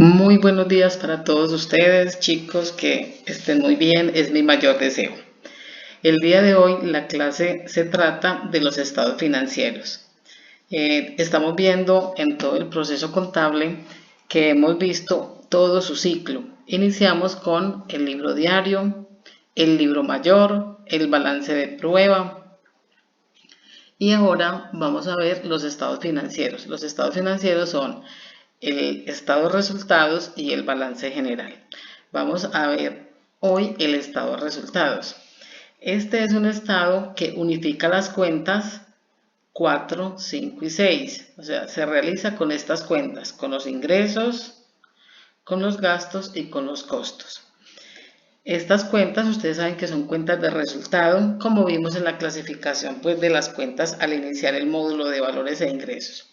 Muy buenos días para todos ustedes, chicos, que estén muy bien, es mi mayor deseo. El día de hoy la clase se trata de los estados financieros. Estamos viendo en todo el proceso contable que hemos visto todo su ciclo. Iniciamos con el libro diario, el libro mayor, el balance de prueba y ahora vamos a ver los estados financieros. Los estados financieros son el estado de resultados y el balance general. Vamos a ver hoy el estado de resultados. Este es un estado que unifica las cuentas 4, 5 y 6. O sea, se realiza con estas cuentas, con los ingresos, con los gastos y con los costos. Estas cuentas, ustedes saben que son cuentas de resultado, como vimos en la clasificación pues, de las cuentas al iniciar el módulo de valores e ingresos.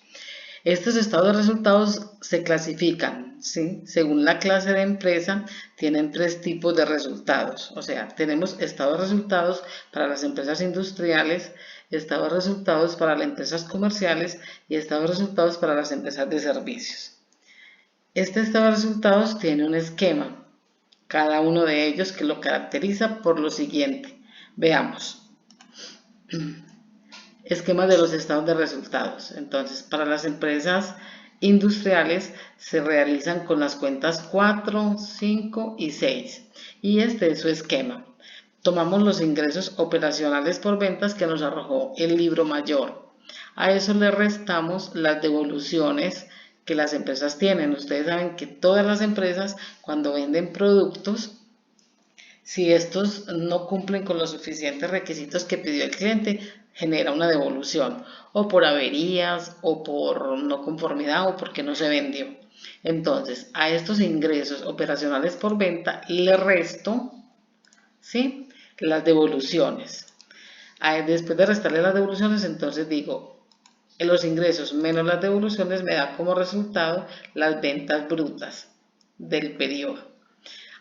Estos estados de resultados se clasifican, ¿sí? Según la clase de empresa, tienen tres tipos de resultados. O sea, tenemos estados de resultados para las empresas industriales, estados de resultados para las empresas comerciales y estados de resultados para las empresas de servicios. Este estado de resultados tiene un esquema, cada uno de ellos que lo caracteriza por lo siguiente. Veamos. Esquema de los estados de resultados. Entonces, para las empresas industriales se realizan con las cuentas 4, 5 y 6. Y este es su esquema. Tomamos los ingresos operacionales por ventas que nos arrojó el libro mayor. A eso le restamos las devoluciones que las empresas tienen. Ustedes saben que todas las empresas cuando venden productos, si estos no cumplen con los suficientes requisitos que pidió el cliente, genera una devolución, o por averías, o por no conformidad, o porque no se vendió. Entonces, a estos ingresos operacionales por venta le resto, ¿sí?, las devoluciones. Después de restarle las devoluciones, entonces digo, los ingresos menos las devoluciones me da como resultado las ventas brutas del periodo.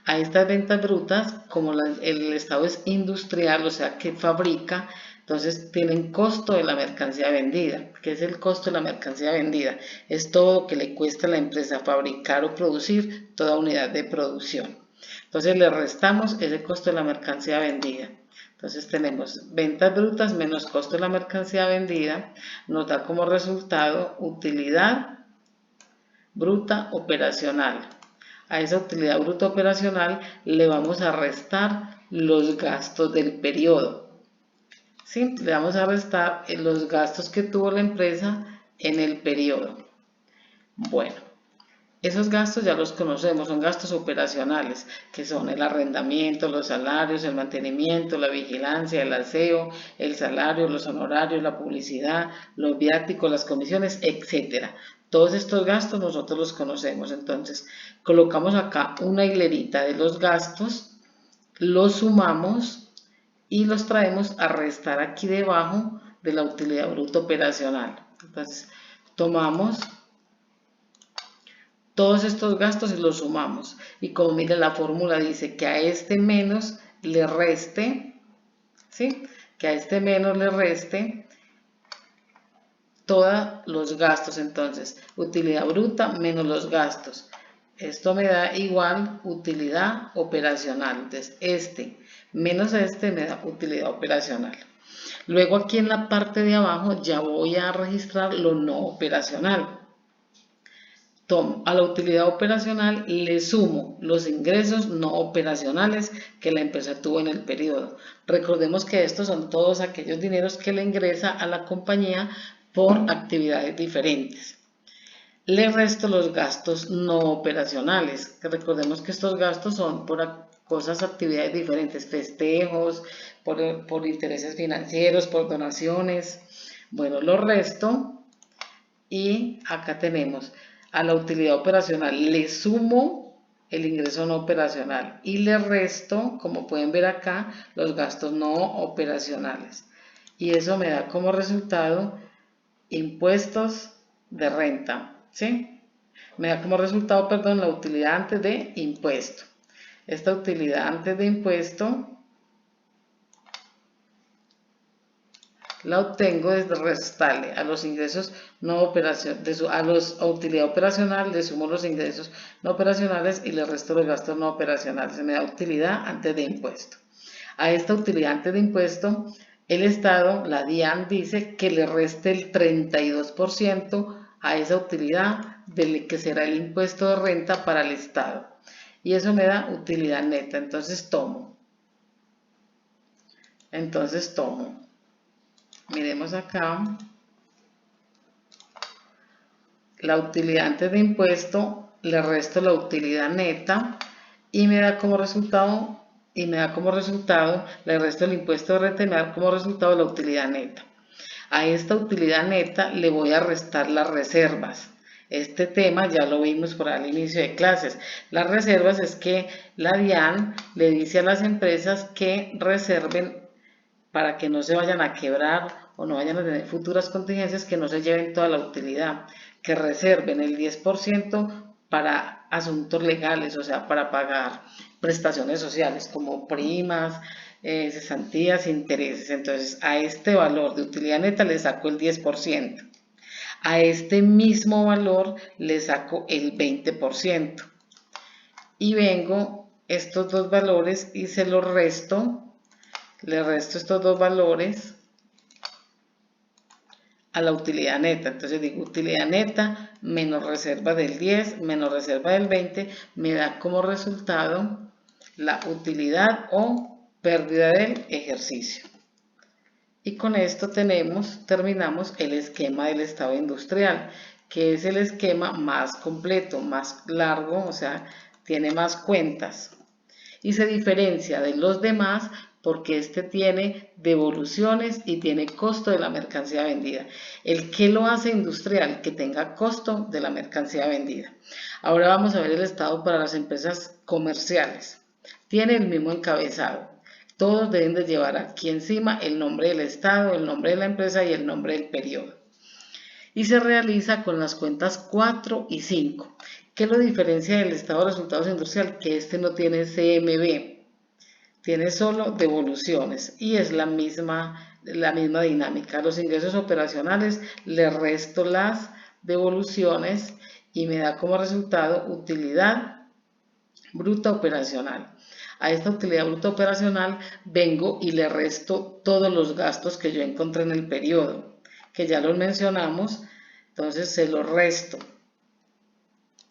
A estas ventas brutas, como el estado es industrial, o sea que fabrica, entonces tienen costo de la mercancía vendida. ¿Qué es el costo de la mercancía vendida? Es todo lo que le cuesta a la empresa fabricar o producir toda unidad de producción. Entonces le restamos ese costo de la mercancía vendida. Entonces tenemos ventas brutas menos costo de la mercancía vendida, nos da como resultado utilidad bruta operacional. A esa utilidad bruta operacional le vamos a restar los gastos del periodo. ¿Sí? Le vamos a restar los gastos que tuvo la empresa en el periodo. Bueno, esos gastos ya los conocemos, son gastos operacionales, que son el arrendamiento, los salarios, el mantenimiento, la vigilancia, el aseo, el salario, los honorarios, la publicidad, los viáticos, las comisiones, etc. Todos estos gastos nosotros los conocemos, entonces colocamos acá una hilerita de los gastos, los sumamos y los traemos a restar aquí debajo de la utilidad bruta operacional. Entonces tomamos todos estos gastos y los sumamos. Y como mire la fórmula dice que a este menos le reste, ¿sí? Que a este menos le reste todos los gastos. Entonces, utilidad bruta menos los gastos. Esto me da igual utilidad operacional. Entonces, este menos este me da utilidad operacional. Luego aquí en la parte de abajo ya voy a registrar lo no operacional. A la utilidad operacional le sumo los ingresos no operacionales que la empresa tuvo en el periodo. Recordemos que estos son todos aquellos dineros que le ingresa a la compañía por actividades diferentes. Le resto los gastos no operacionales, que recordemos que estos gastos son por cosas, actividades diferentes, festejos, por intereses financieros, por donaciones. Bueno, lo resto y acá tenemos a la utilidad operacional le sumo el ingreso no operacional y le resto, como pueden ver acá, los gastos no operacionales. Y eso me da como resultado impuestos de renta, ¿sí? Me da como resultado, perdón, la utilidad antes de impuesto. Esta utilidad antes de impuesto la obtengo desde restarle a los ingresos no operacionales, a utilidad operacional, le sumo los ingresos no operacionales y le resto los gastos no operacionales. Se me da utilidad antes de impuesto. A esta utilidad antes de impuesto, el Estado, la DIAN, dice que le reste el 32% a esa utilidad del que será el impuesto de renta para el Estado. Y eso me da utilidad neta. Entonces tomo. Miremos acá. La utilidad antes de impuesto, le resto la utilidad neta y me da como resultado, le resto el impuesto de renta y me da como resultado la utilidad neta. A esta utilidad neta le voy a restar las reservas. Este tema ya lo vimos por al inicio de clases. Las reservas es que la DIAN le dice a las empresas que reserven para que no se vayan a quebrar o no vayan a tener futuras contingencias, que no se lleven toda la utilidad, que reserven el 10% para asuntos legales, o sea, para pagar prestaciones sociales como primas, cesantías, intereses. Entonces, a este valor de utilidad neta le saco el 10%. A este mismo valor le saco el 20%. Y vengo estos dos valores y se los resto. Le resto estos dos valores a la utilidad neta. Entonces digo utilidad neta menos reserva del 10 menos reserva del 20 me da como resultado la utilidad o pérdida del ejercicio. Y con esto terminamos el esquema del estado industrial, que es el esquema más completo, más largo, o sea, tiene más cuentas. Y se diferencia de los demás porque este tiene devoluciones y tiene costo de la mercancía vendida. ¿El qué lo hace industrial? Que tenga costo de la mercancía vendida. Ahora vamos a ver el estado para las empresas comerciales. Tiene el mismo encabezado. Todos deben de llevar aquí encima el nombre del estado, el nombre de la empresa y el nombre del periodo. Y se realiza con las cuentas 4 y 5. ¿Qué lo diferencia del estado de resultados industrial? Que este no tiene CMB, tiene solo devoluciones y es la misma dinámica. Los ingresos operacionales le resto las devoluciones y me da como resultado utilidad bruta operacional. A esta utilidad bruta operacional vengo y le resto todos los gastos que yo encontré en el periodo, que ya los mencionamos, entonces se los resto.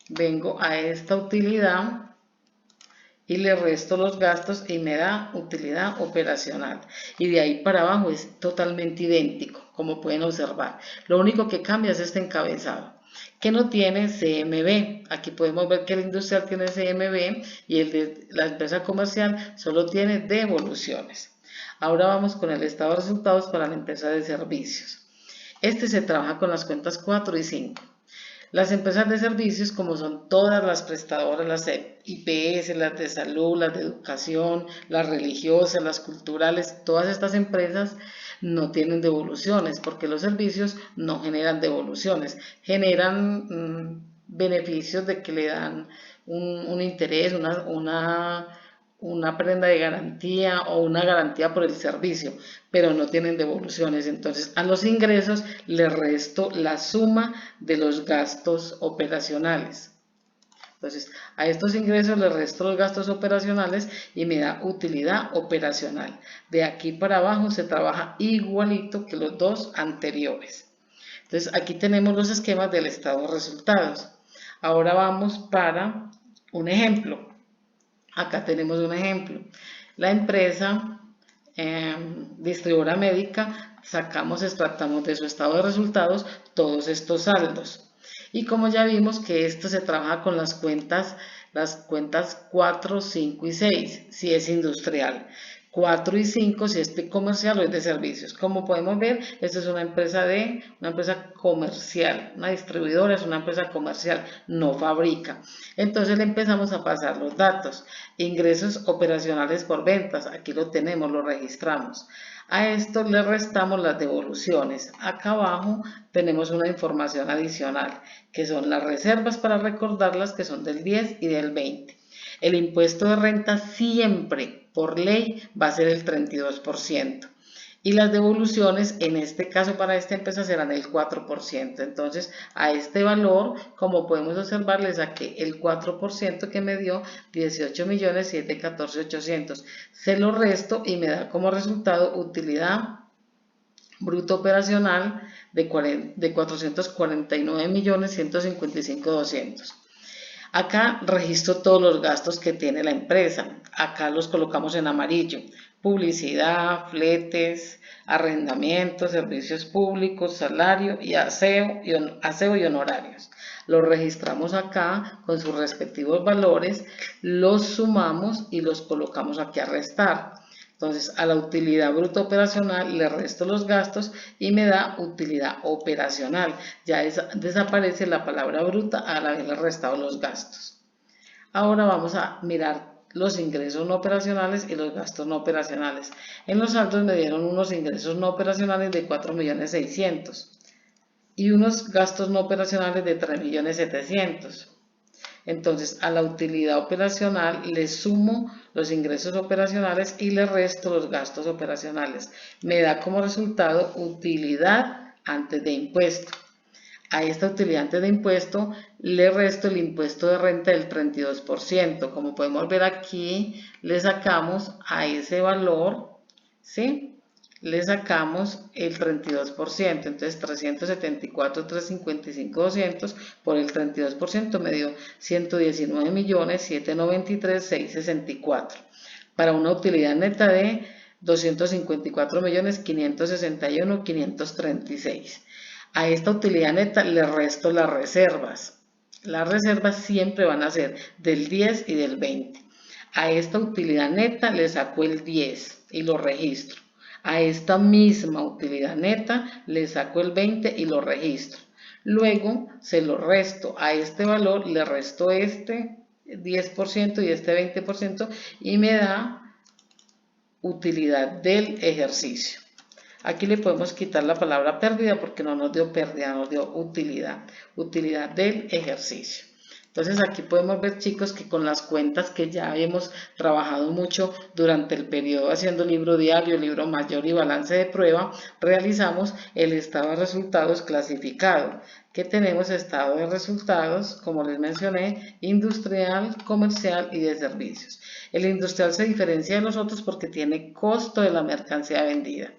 Vengo a esta utilidad y le resto los gastos y me da utilidad operacional. Y de ahí para abajo es totalmente idéntico, como pueden observar. Lo único que cambia es este encabezado, que no tiene CMB. Aquí podemos ver que el industrial tiene CMB y el de la empresa comercial solo tiene devoluciones. Ahora vamos con el estado de resultados para la empresa de servicios. Este se trabaja con las cuentas 4 y 5. Las empresas de servicios, como son todas las prestadoras, las IPS, las de salud, las de educación, las religiosas, las culturales, todas estas empresas no tienen devoluciones porque los servicios no generan devoluciones, generan beneficios de que le dan un interés, una prenda de garantía o una garantía por el servicio, pero no tienen devoluciones. Entonces a los ingresos le resto la suma de los gastos operacionales. Entonces a estos ingresos le resto los gastos operacionales y me da utilidad operacional. De aquí para abajo se trabaja igualito que los dos anteriores. Entonces aquí tenemos los esquemas del estado de resultados. Ahora vamos para un ejemplo. Acá tenemos un ejemplo. La empresa distribuidora médica, extractamos de su estado de resultados todos estos saldos. Y como ya vimos que esto se trabaja con las cuentas 4, 5 y 6, si es industrial. 4 y 5 si es de comercial o es de servicios. Como podemos ver, esta es una empresa comercial, una distribuidora es una empresa comercial, no fabrica. Entonces le empezamos a pasar los datos. Ingresos operacionales por ventas, aquí lo tenemos, lo registramos. A esto le restamos las devoluciones. Acá abajo tenemos una información adicional, que son las reservas para recordarlas, que son del 10 y del 20. El impuesto de renta siempre, por ley, va a ser el 32%. Y las devoluciones, en este caso para esta empresa, serán el 4%. Entonces, a este valor, como podemos observar, le saqué el 4% que me dio 18.714.800. Se lo resto y me da como resultado utilidad bruto operacional de 449.155.200. Acá registro todos los gastos que tiene la empresa. Acá los colocamos en amarillo. Publicidad, fletes, arrendamiento, servicios públicos, salario y aseo y honorarios. Los registramos acá con sus respectivos valores, los sumamos y los colocamos aquí a restar. Entonces, a la utilidad bruta operacional le resto los gastos y me da utilidad operacional. Ya desaparece la palabra bruta al haberle restado los gastos. Ahora vamos a mirar los ingresos no operacionales y los gastos no operacionales. En los saldos me dieron unos ingresos no operacionales de 4.600.000 y unos gastos no operacionales de 3.700.000. Entonces, a la utilidad operacional le sumo los ingresos operacionales y le resto los gastos operacionales. Me da como resultado utilidad antes de impuesto. A esta utilidad antes de impuesto le resto el impuesto de renta del 32%. Como podemos ver aquí, le sacamos a ese valor, ¿sí? Le sacamos el 32%, entonces 374.355.200 por el 32% me dio 119.793.664 para una utilidad neta de 254.561.536. A esta utilidad neta le resto las reservas. Las reservas siempre van a ser del 10 y del 20. A esta utilidad neta le saco el 10 y lo registro. A esta misma utilidad neta le saco el 20 y lo registro. Luego se lo resto. A este valor le resto este 10% y este 20% y me da utilidad del ejercicio. Aquí le podemos quitar la palabra pérdida porque no nos dio pérdida, nos dio utilidad. Utilidad del ejercicio. Entonces aquí podemos ver, chicos, que con las cuentas que ya hemos trabajado mucho durante el periodo haciendo libro diario, libro mayor y balance de prueba, realizamos el estado de resultados clasificado, que tenemos estado de resultados, como les mencioné, industrial, comercial y de servicios. El industrial se diferencia de los otros porque tiene costo de la mercancía vendida.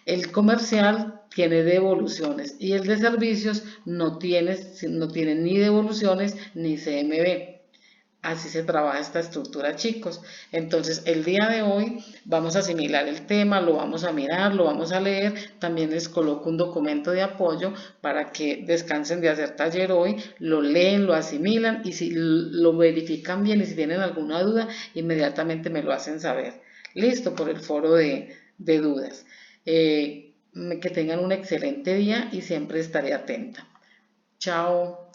El comercial tiene devoluciones y el de servicios no tiene ni devoluciones ni CMB. Así se trabaja esta estructura, chicos. Entonces, el día de hoy vamos a asimilar el tema, lo vamos a mirar, lo vamos a leer. También les coloco un documento de apoyo para que descansen de hacer taller hoy, lo leen, lo asimilan y si lo verifican bien y si tienen alguna duda, inmediatamente me lo hacen saber. Listo, por el foro de dudas. Que tengan un excelente día y siempre estaré atenta. Chao.